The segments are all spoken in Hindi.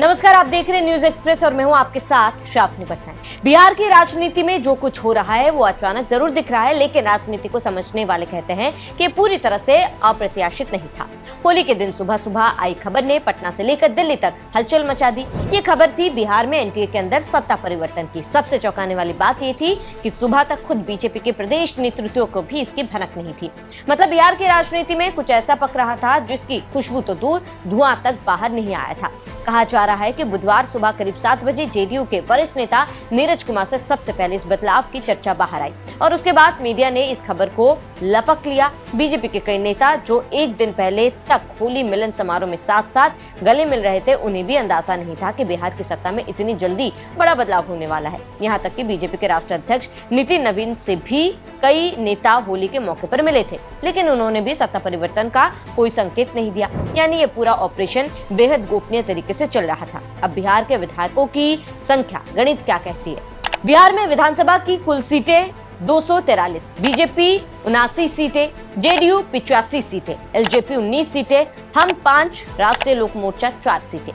नमस्कार, आप देख रहे हैं न्यूज एक्सप्रेस और मैं हूं आपके साथ शाफनी पटनायक। बिहार की राजनीति में जो कुछ हो रहा है वो अचानक जरूर दिख रहा है, लेकिन राजनीति को समझने वाले कहते हैं कि पूरी तरह से अप्रत्याशित नहीं था। होली के दिन सुबह सुबह आई खबर ने पटना से लेकर दिल्ली तक हलचल मचा दी। ये खबर थी बिहार में एनडीए के अंदर सत्ता परिवर्तन की। सबसे चौंकाने वाली बात ये थी कि सुबह तक खुद बीजेपी के प्रदेश नेतृत्व को भी इसकी भनक नहीं थी। मतलब बिहार की राजनीति में कुछ ऐसा पक रहा था जिसकी खुशबू तो दूर, धुआं तक बाहर नहीं आया था। कहा जा रहा है कि बुधवार सुबह करीब 7 बजे जेडीयू के वरिष्ठ नेता नीरज कुमार से सबसे पहले इस बदलाव की चर्चा बाहर आई और उसके बाद मीडिया ने इस खबर को लपक लिया। बीजेपी के कई नेता जो एक दिन पहले तक होली मिलन समारोह में साथ साथ गले मिल रहे थे, उन्हें भी अंदाजा नहीं था कि बिहार की सत्ता में इतनी जल्दी बड़ा बदलाव होने वाला है। यहाँ तक कि बीजेपी के राष्ट्रीय अध्यक्ष नितिन नवीन से भी कई नेता होली के मौके पर मिले थे, लेकिन उन्होंने भी सत्ता परिवर्तन का कोई संकेत नहीं दिया। यानी ये पूरा ऑपरेशन बेहद गोपनीय तरीके से चल रहा था। अब बिहार के विधायकों की संख्या गणित क्या कहती है? बिहार में विधानसभा की कुल सीटें 243, बीजेपी 79 सीटें, जेडीयू 85 सीटें, एलजेपी 19 सीटें, हम 5, राष्ट्रीय लोक मोर्चा 4 सीटें।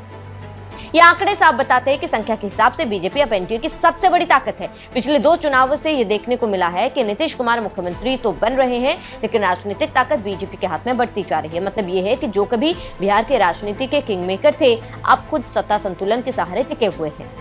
ये आंकड़े साफ बताते हैं कि संख्या के हिसाब से बीजेपी अब एनडीए की सबसे बड़ी ताकत है। पिछले 2 चुनावों से ये देखने को मिला है कि नीतीश कुमार मुख्यमंत्री तो बन रहे हैं, लेकिन राजनीतिक ताकत बीजेपी के हाथ में बढ़ती जा रही है। मतलब ये है कि जो कभी बिहार के राजनीति के किंग मेकर थे, अब खुद सत्ता संतुलन के सहारे टिके हुए हैं।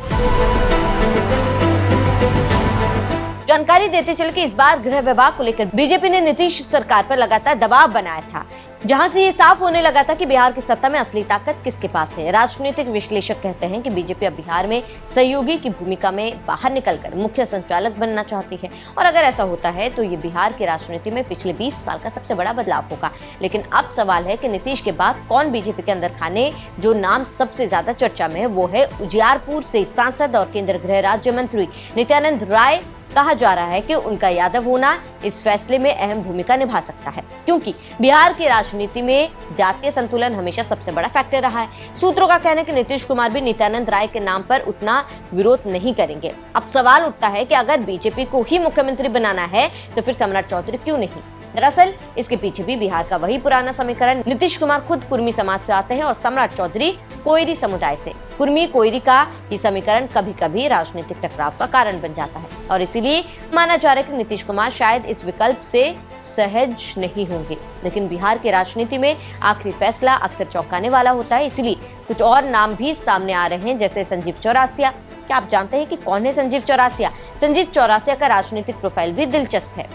जानकारी देते चले कि इस बार गृह विभाग को लेकर बीजेपी ने नीतीश सरकार पर लगातार दबाव बनाया था, जहां से ये साफ होने लगा था कि बिहार की सत्ता में असली ताकत किसके पास है। राजनीतिक विश्लेषक कहते हैं कि बीजेपी अब बिहार में सहयोगी की भूमिका में बाहर निकलकर मुख्य संचालक बनना चाहती है और अगर ऐसा होता है तो ये बिहार की राजनीति में पिछले 20 साल का सबसे बड़ा बदलाव होगा। लेकिन अब सवाल है कि नीतीश के बाद कौन बीजेपी के अंदर खाने। जो नाम सबसे ज्यादा चर्चा में है वो है उजियारपुर से सांसद और केंद्रीय गृह राज्य मंत्री नित्यानंद राय। कहा जा रहा है कि उनका यादव होना इस फैसले में अहम भूमिका निभा सकता है, क्योंकि बिहार की राजनीति में जातीय संतुलन हमेशा सबसे बड़ा फैक्टर रहा है। सूत्रों का कहना है कि नीतीश कुमार भी नित्यानंद राय के नाम पर उतना विरोध नहीं करेंगे। अब सवाल उठता है कि अगर बीजेपी को ही मुख्यमंत्री बनाना है तो फिर सम्राट चौधरी क्यों नहीं? दरअसल इसके पीछे भी बिहार का वही पुराना समीकरण। नीतीश कुमार खुद कुर्मी समाज से आते हैं और सम्राट चौधरी कोयरी समुदाय से। कुर्मी कोयरी का ये समीकरण कभी कभी राजनीतिक टकराव का कारण बन जाता है और इसीलिए माना जा रहा है कि नीतीश कुमार शायद इस विकल्प से सहज नहीं होंगे। लेकिन बिहार की राजनीति में आखिरी फैसला अक्सर चौंकाने वाला होता है, इसलिए कुछ और नाम भी सामने आ रहे हैं, जैसे संजीव चौरसिया। क्या आप जानते हैं कि कौन है संजीव चौरसिया? संजीव चौरसिया का राजनीतिक प्रोफाइल भी दिलचस्प है।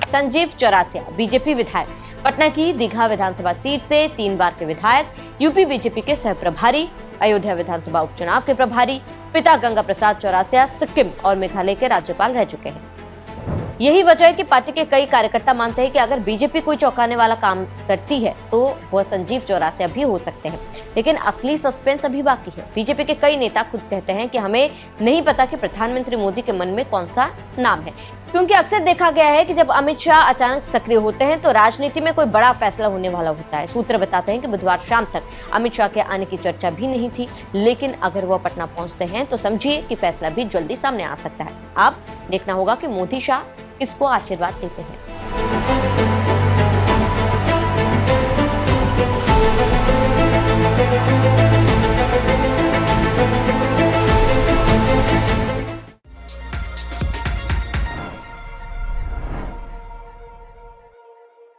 संजीव चौरसिया बीजेपी विधायक, पटना की दीघा विधानसभा सीट से 3 बार के विधायक, यूपी बीजेपी के सह प्रभारी, अयोध्या विधानसभा उपचुनाव के प्रभारी। पिता गंगा प्रसाद चौरसिया सिक्किम और मेघालय के राज्यपाल रह चुके हैं। यही वजह है कि पार्टी के कई कार्यकर्ता मानते हैं कि अगर बीजेपी कोई चौंकाने वाला काम करती है तो वह संजीव चौरसिया भी हो सकते हैं। लेकिन असली सस्पेंस अभी बाकी है। बीजेपी के कई नेता खुद कहते हैं कि हमें नहीं पता कि प्रधानमंत्री मोदी के मन में कौन सा नाम है, क्योंकि अक्सर देखा गया है कि जब अमित शाह अचानक सक्रिय होते हैं तो राजनीति में कोई बड़ा फैसला होने वाला होता है। सूत्र बताते हैं कि बुधवार शाम तक अमित शाह के आने की चर्चा भी नहीं थी, लेकिन अगर वह पटना पहुंचते हैं तो समझिए कि फैसला भी जल्दी सामने आ सकता है। अब देखना होगा कि मोदी शाह किसको आशीर्वाद देते हैं।